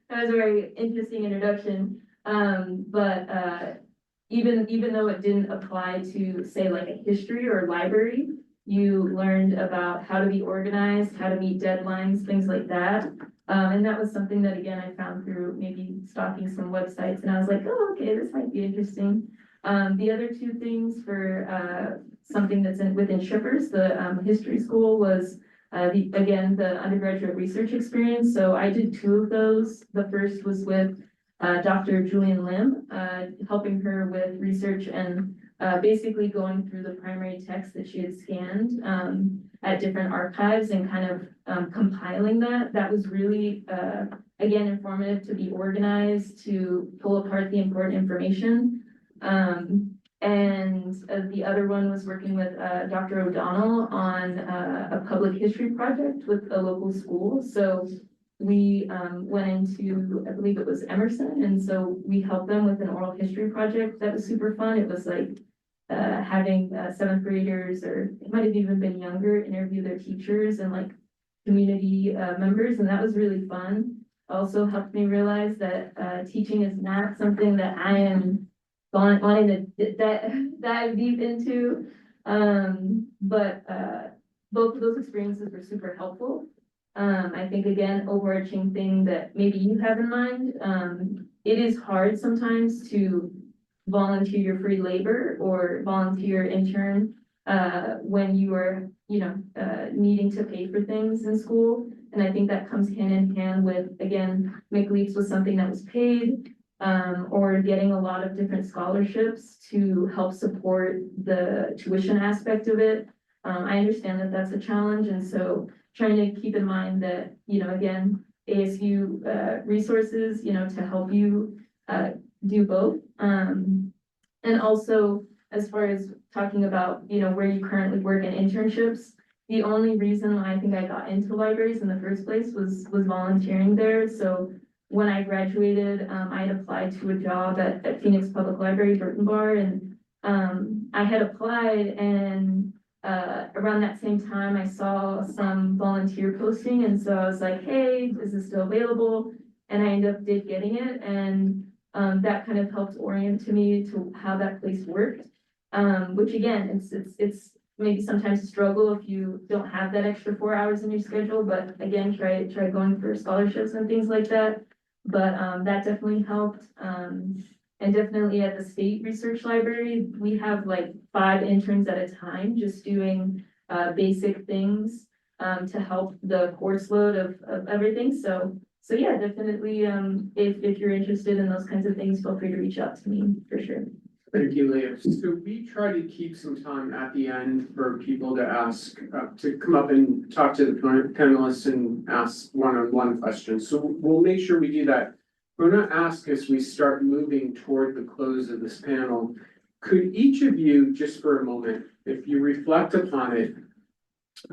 that was a very interesting introduction. Even though it didn't apply to, say, like a history or a library, you learned about how to be organized, how to meet deadlines, things like that. And that was something that, again, I found through maybe stalking some websites, and I was like, oh, okay, this might be interesting. The other 2 things for something that's within Shippers, the history school, was the undergraduate research experience. So I did 2 of those. The first was with Dr. Julian Lim, helping her with research and basically going through the primary text that she had scanned at different archives and kind of compiling that. That was really, again, informative to be organized, to pull apart the important information. The other one was working with Dr. O'Donnell on a public history project with a local school. So we went into, I believe it was Emerson, and so we helped them with an oral history project that was super fun. It was like having 7th graders, or it might have even been younger, interview their teachers and like community members, and that was really fun. Also helped me realize that teaching is not something that I am wanting to dive deep into. But both of those experiences were super helpful. I think, again, overarching thing that maybe you have in mind, it is hard sometimes to volunteer your free labor or volunteer intern when you are, needing to pay for things in school. And I think that comes hand in hand with, again, McLeaps was something that was paid, or getting a lot of different scholarships to help support the tuition aspect of it. I understand that that's a challenge, and so trying to keep in mind that, again, ASU resources, to help you do both. And also, as far as talking about, where you currently work in internships, the only reason I think I got into libraries in the first place was volunteering there. So when I graduated, I had applied to a job at Phoenix Public Library, Burton Bar, and I had applied and around that same time, I saw some volunteer posting, and so I was like, hey, is this still available? And I ended up getting it, and that kind of helped orient to me to how that place worked. Which again, it's maybe sometimes a struggle if you don't have that extra 4 hours in your schedule, but again, try going for scholarships and things like that. But that definitely helped. And definitely at the State Research Library, we have like 5 interns at a time, just doing basic things to help the course load of everything. So yeah, definitely, if you're interested in those kinds of things, feel free to reach out to me for sure. Thank you, Leah. So we try to keep some time at the end for people to ask, to come up and talk to the panelists and ask one-on-one questions. So we'll make sure we do that. We're gonna ask as we start moving toward the close of this panel, could each of you, just for a moment, if you reflect upon it,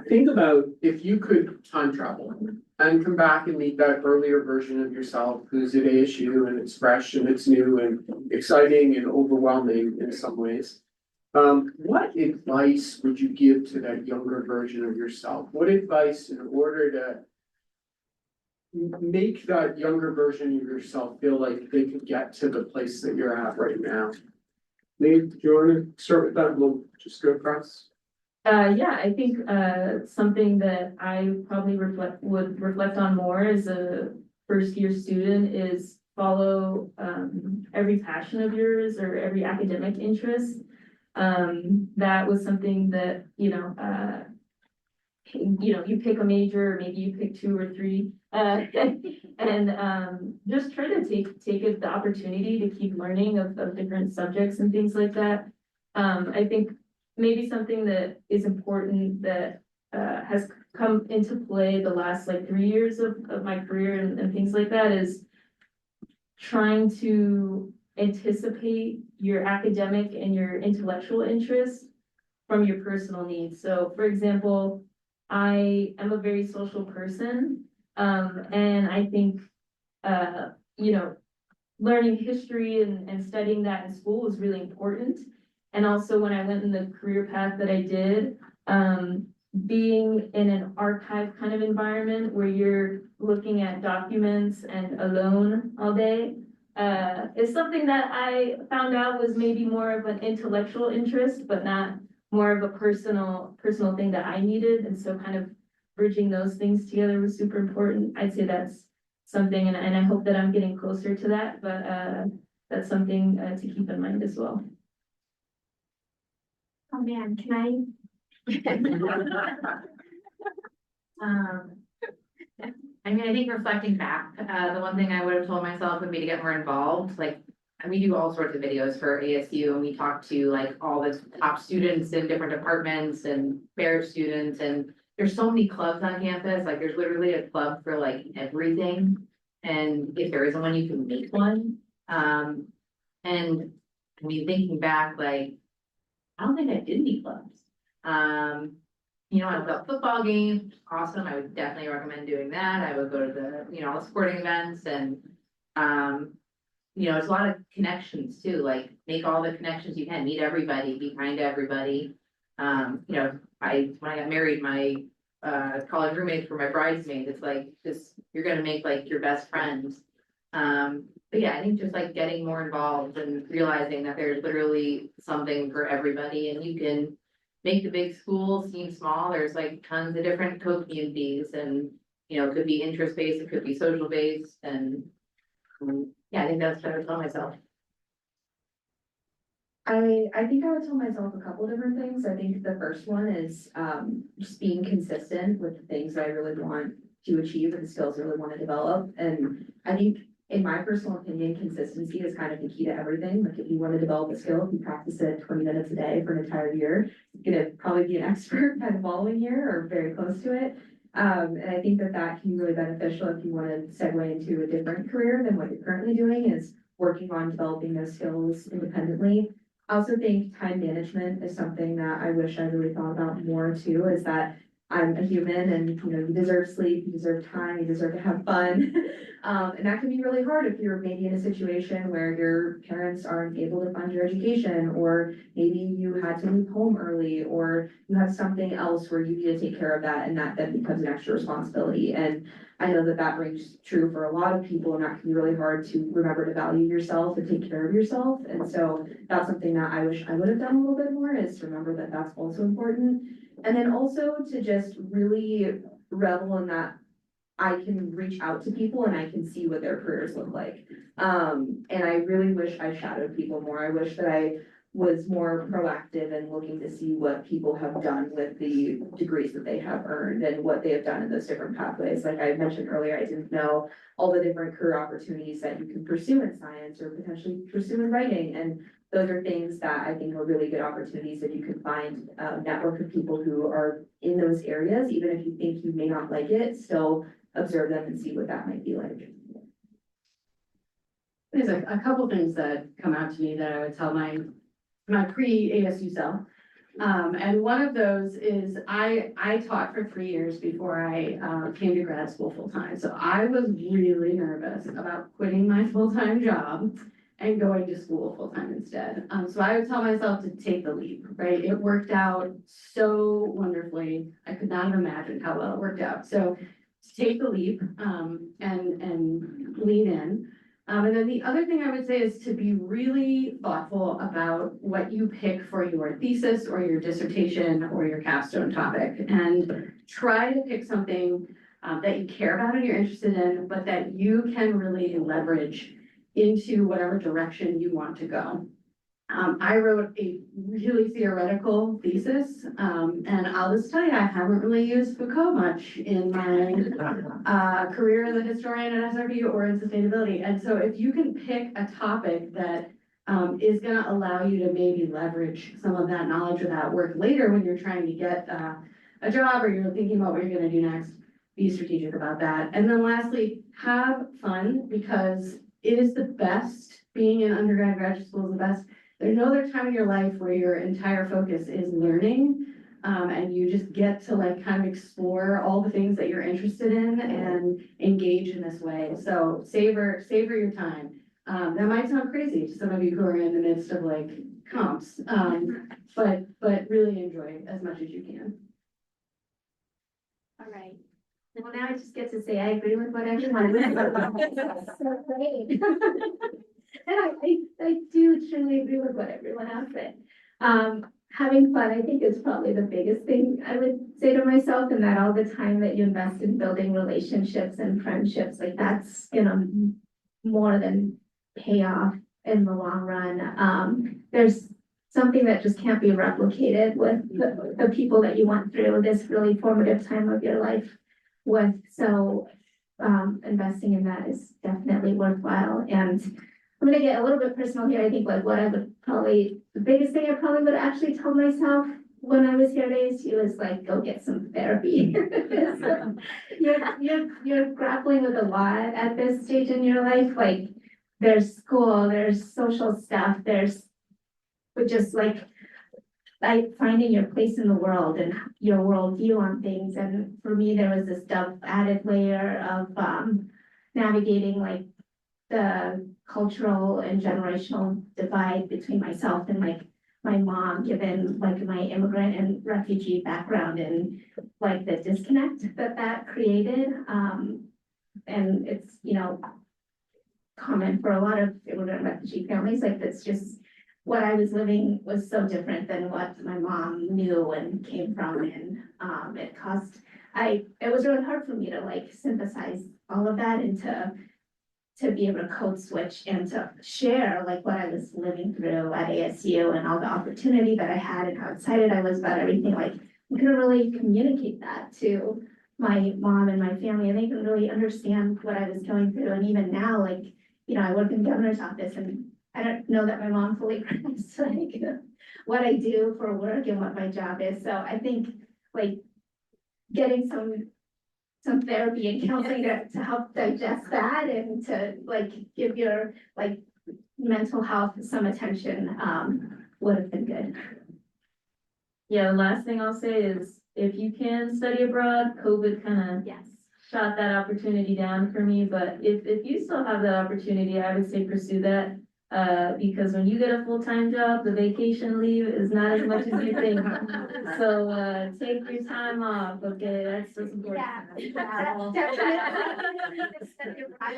think about if you could time travel and come back and meet that earlier version of yourself who's at ASU and it's fresh and it's new and exciting and overwhelming in some ways. What advice would you give to that younger version of yourself? What advice in order to make that younger version of yourself feel like they could get to the place that you're at right now? Nate, do you want to start with that? We'll just go across. Yeah, I think something that I probably would reflect on more as a first year student is follow every passion of yours or every academic interest. That was something that, you pick a major, or maybe you pick 2 or 3, and just try to take it the opportunity to keep learning of different subjects and things like that. I think maybe something that is important that has come into play the last like 3 years of my career and things like that is trying to anticipate your academic and your intellectual interests from your personal needs. So for example, I am a very social person, and I think, learning history and studying that in school was really important. And also when I went in the career path that I did, being in an archive kind of environment where you're looking at documents and alone all day, is something that I found out was maybe more of an intellectual interest, but not more of a personal thing that I needed. And so kind of bridging those things together was super important. I'd say that's something, and I hope that I'm getting closer to that, but that's something to keep in mind as well. Oh man, can I? I mean, I think reflecting back, the one thing I would have told myself would be to get more involved, like, and we do all sorts of videos for ASU and we talk to like all the top students in different departments and fair students, and there's so many clubs on campus, like there's literally a club for like everything. And if there isn't one, you can make one. And I mean, thinking back, like, I don't think I did any clubs. I was at football games, awesome. I would definitely recommend doing that. I would go to the, all the sporting events and, it's a lot of connections too, like make all the connections you can, meet everybody, be kind to everybody. When I got married, my college roommates were my bridesmaids. It's like you're gonna make like your best friends. But yeah, I think just like getting more involved and realizing that there's literally something for everybody, and you can make the big schools seem small. There's like tons of different co-communities, and it could be interest-based, it could be social-based, and yeah, I think that's what I would tell myself. I think I would tell myself a couple different things. I think the first one is just being consistent with the things that I really want to achieve and the skills I really want to develop. And I think in my personal opinion, consistency is kind of the key to everything. Like if you want to develop a skill, if you practice it 20 minutes a day for an entire year, you're gonna probably be an expert by the following year or very close to it. And I think that can be really beneficial if you want to segue into a different career than what you're currently doing, is working on developing those skills independently. I also think time management is something that I wish I really thought about more too, is that I'm a human and, you know, you deserve sleep, you deserve time, you deserve to have fun. And that can be really hard if you're maybe in a situation where your parents aren't able to fund your education, or maybe you had to leave home early, or you have something else where you need to take care of that, and that then becomes an extra responsibility. And I know that that rings true for a lot of people, and that can be really hard to remember to value yourself and take care of yourself. And so that's something that I wish I would have done a little bit more, is to remember that that's also important. And then also to just really revel in that I can reach out to people and I can see what their careers look like. And I really wish I shadowed people more. I wish that I was more proactive and looking to see what people have done with the degrees that they have earned and what they have done in those different pathways. Like I mentioned earlier, I didn't know all the different career opportunities that you can pursue in science or potentially pursue in writing. And those are things that I think are really good opportunities if you can find a network of people who are in those areas, even if you think you may not like it, still observe them and see what that might be like. There's a couple things that come out to me that I would tell my pre-ASU self. And one of those is I taught for 3 years before I came to grad school full-time. So I was really nervous about quitting my full-time job and going to school full-time instead. So I would tell myself to take the leap, right? It worked out so wonderfully. I could not have imagined how well it worked out. So to take the leap and lean in. And then the other thing I would say is to be really thoughtful about what you pick for your thesis or your dissertation or your capstone topic, and try to pick something that you care about and you're interested in, but that you can really leverage into whatever direction you want to go. I wrote a really theoretical thesis, and I'll just tell you, I haven't really used Foucault much in my career as a historian at SRB or in sustainability. And so if you can pick a topic that is going to allow you to maybe leverage some of that knowledge of that work later when you're trying to get a job or you're thinking about what you're going to do next, be strategic about that. And then lastly, have fun, because it is the best. Being in undergrad, graduate school is the best. There's no other time in your life where your entire focus is learning, and you just get to like kind of explore all the things that you're interested in and engage in this way. So savor your time. That might sound crazy to some of you who are in the midst of like comps, but really enjoy it as much as you can. All right. Well, now I just get to say I agree with what everyone said. So great. And I do truly agree with what everyone else said. Having fun, I think, is probably the biggest thing I would say to myself, and that all the time that you invest in building relationships and friendships, like that's gonna more than pay off in the long run. There's something that just can't be replicated with the people that you went through this really formative time of your life with. So investing in that is definitely worthwhile. And I'm gonna get a little bit personal here. I think like what I would probably, the biggest thing I probably would actually tell myself when I was here at ASU is like, go get some therapy. So, you're grappling with a lot at this stage in your life. Like there's school, there's social stuff, there's but just like finding your place in the world and your worldview on things. And for me, there was this added layer of navigating like the cultural and generational divide between myself and like my mom, given like my immigrant and refugee background, and like the disconnect that created. And it's, you know, common for a lot of immigrant refugee families, like that's just what I was living was so different than what my mom knew and came from. And it was really hard for me to like synthesize all of that and to be able to code switch and to share like what I was living through at ASU and all the opportunity that I had and how excited I was about everything. Like I couldn't really communicate that to my mom and my family, and they couldn't really understand what I was going through. And even now, like, you know, I work in the governor's office and I don't know that my mom fully grasps like what I do for work and what my job is. So I think like getting some therapy and counseling to help digest that and to like give your like mental health some attention would have been good. Yeah, the last thing I'll say is if you can study abroad, COVID kind of Yes. shot that opportunity down for me, but if you still have that opportunity, I would say pursue that. Because when you get a full-time job, the vacation leave is not as much as you think. So, take your time off, okay, that's important. Yeah, definitely.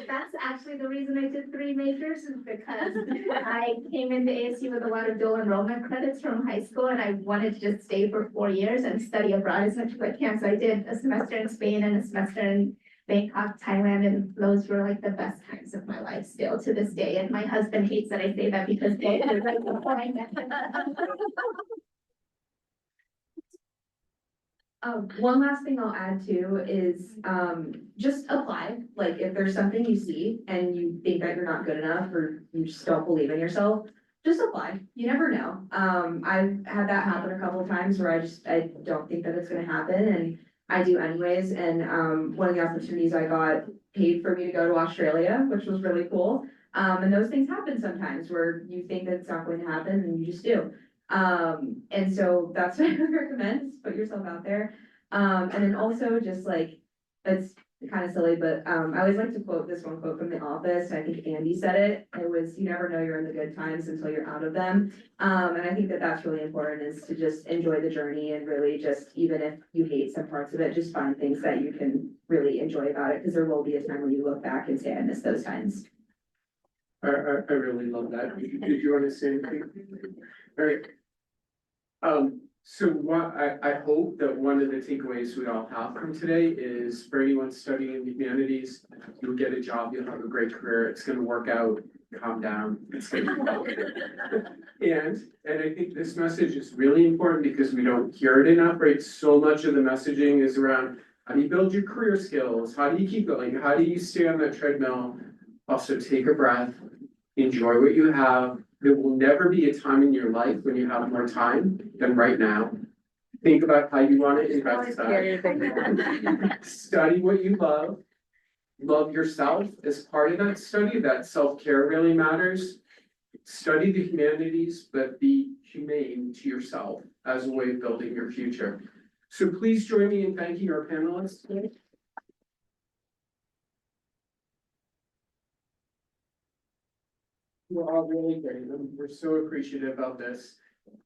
That's actually the reason I did 3 majors is because I came into ASU with a lot of dual enrollment credits from high school and I wanted to just stay for 4 years and study abroad as much as I can. So I did a semester in Spain and a semester in Bangkok, Thailand, and those were like the best times of my life still to this day. And my husband hates that I say that because they were right before I met him. One last thing I'll add too is, just apply, like if there's something you see and you think that you're not good enough or you just don't believe in yourself, just apply, you never know. I've had that happen a couple of times where I don't think that it's gonna happen and I do anyways, and, one of the opportunities I got paid for me to go to Australia, which was really cool. And those things happen sometimes where you think that it's not going to happen and you just do. And so that's what I would recommend, is put yourself out there. And then also just like, it's kind of silly, but, I always like to quote this one quote from The Office. I think Andy said it. It was, you never know you're in the good times until you're out of them. And I think that that's really important, is to just enjoy the journey and really just, even if you hate some parts of it, just find things that you can really enjoy about it. Because there will be a time when you look back and say, I miss those times. I really love that. Did you want to say anything? All right. So what, I hope that one of the takeaways we all have from today is for anyone studying the humanities, you'll get a job, you'll have a great career, it's gonna work out, calm down. It's gonna and I think this message is really important because we don't hear it enough, right? So much of the messaging is around how do you build your career skills? How do you keep going? How do you stay on that treadmill? Also take a breath, enjoy what you have. There will never be a time in your life when you have more time than right now. Think about how you want to invest that. Study what you love. Love yourself as part of that study. That self-care really matters. Study the humanities, but be humane to yourself as a way of building your future. So please join me in thanking our panelists. We're all really great, and we're so appreciative of this.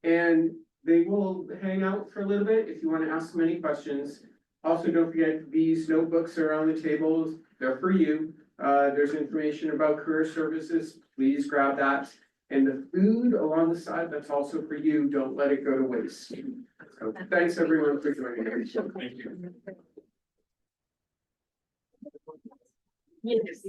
And they will hang out for a little bit if you want to ask them any questions. Also, don't forget, these notebooks are on the tables, they're for you. There's information about career services, please grab that. And the food along the side, that's also for you, don't let it go to waste. So thanks everyone for joining us. Thank you. Yes.